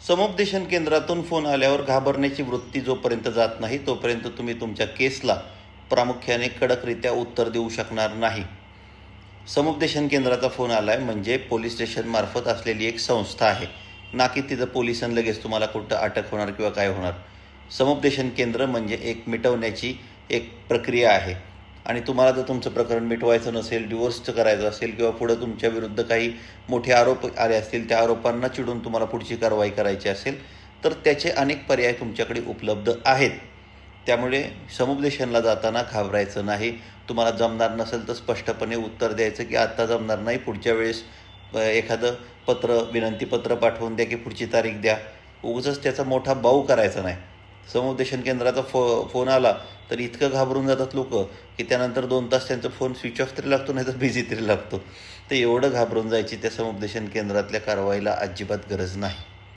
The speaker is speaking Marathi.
समुपदेशन केंद्रातून फोन आल्यावर घाबरण्याची वृत्ती जोपर्यंत जात नाही तोपर्यंत तुम्ही तुमच्या केसला प्रामुख्याने कडकरित्या उत्तर देऊ शकणार नाही. समुपदेशन केंद्राचा फोन आला आहे म्हणजे पोलीस स्टेशनमार्फत असलेली एक संस्था आहे, ना की तिथं पोलिसांनी लगेच तुम्हाला कुठं अटक होणार किंवा काय होणार. समुपदेशन केंद्र म्हणजे एक मिटवण्याची एक प्रक्रिया आहे आणि तुम्हाला जर तुमचं प्रकरण मिटवायचं नसेल, डिवोर्सचं करायचं असेल किंवा पुढं तुमच्या विरुद्ध काही मोठे आरोप आले असतील, त्या आरोपांना चिडून तुम्हाला पुढची कारवाई करायची असेल तर त्याचे अनेक पर्याय तुमच्याकडे उपलब्ध आहेत. त्यामुळे समुपदेशनला जाताना घाबरायचं नाही. तुम्हाला जमणार नसेल तर स्पष्टपणे उत्तर द्यायचं की आत्ता जमणार नाही, पुढच्या वेळेस एखादं विनंतीपत्र पाठवून द्या की पुढची तारीख द्या. उगाचच त्याचा मोठा बाऊ करायचा नाही. समुपदेशन केंद्राचा फोन आला तर इतकं घाबरून जातात लोक की त्यानंतर 2 तास त्यांचा फोन स्विच ऑफ तरी लागतो, नाही तर बिझी तरी लागतो. तर एवढं घाबरून जायची त्या समुपदेशन केंद्रातल्या कारवाईला अजिबात गरज नाही.